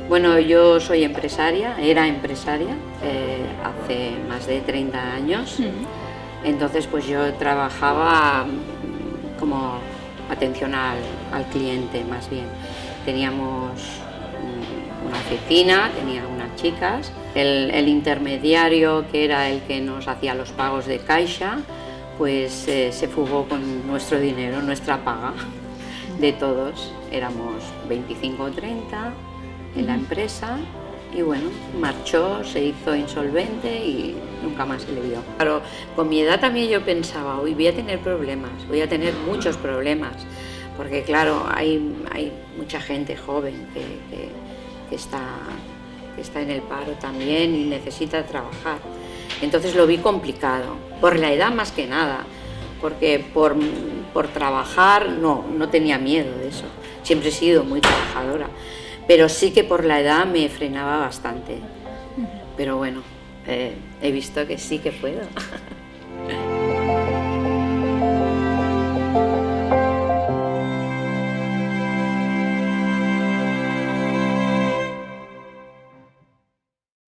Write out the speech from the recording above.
Bueno, yo soy empresaria, era empresaria hace más de 30 años. Entonces pues yo trabajaba como atención al cliente más bien. Teníamos una oficina, tenía unas chicas, el intermediario que era el que nos hacía los pagos de Caixa, pues se fugó con nuestro dinero, nuestra paga de todos. Éramos 25 o 30 en la empresa y bueno, marchó, se hizo insolvente y nunca más se le vio. Claro, con mi edad también yo pensaba, uy, voy a tener problemas, voy a tener muchos problemas, porque claro, hay mucha gente joven que está en el paro también y necesita trabajar. Entonces lo vi complicado, por la edad más que nada, porque por trabajar no tenía miedo de eso, siempre he sido muy trabajadora, pero sí que por la edad me frenaba bastante, pero bueno, he visto que sí que puedo.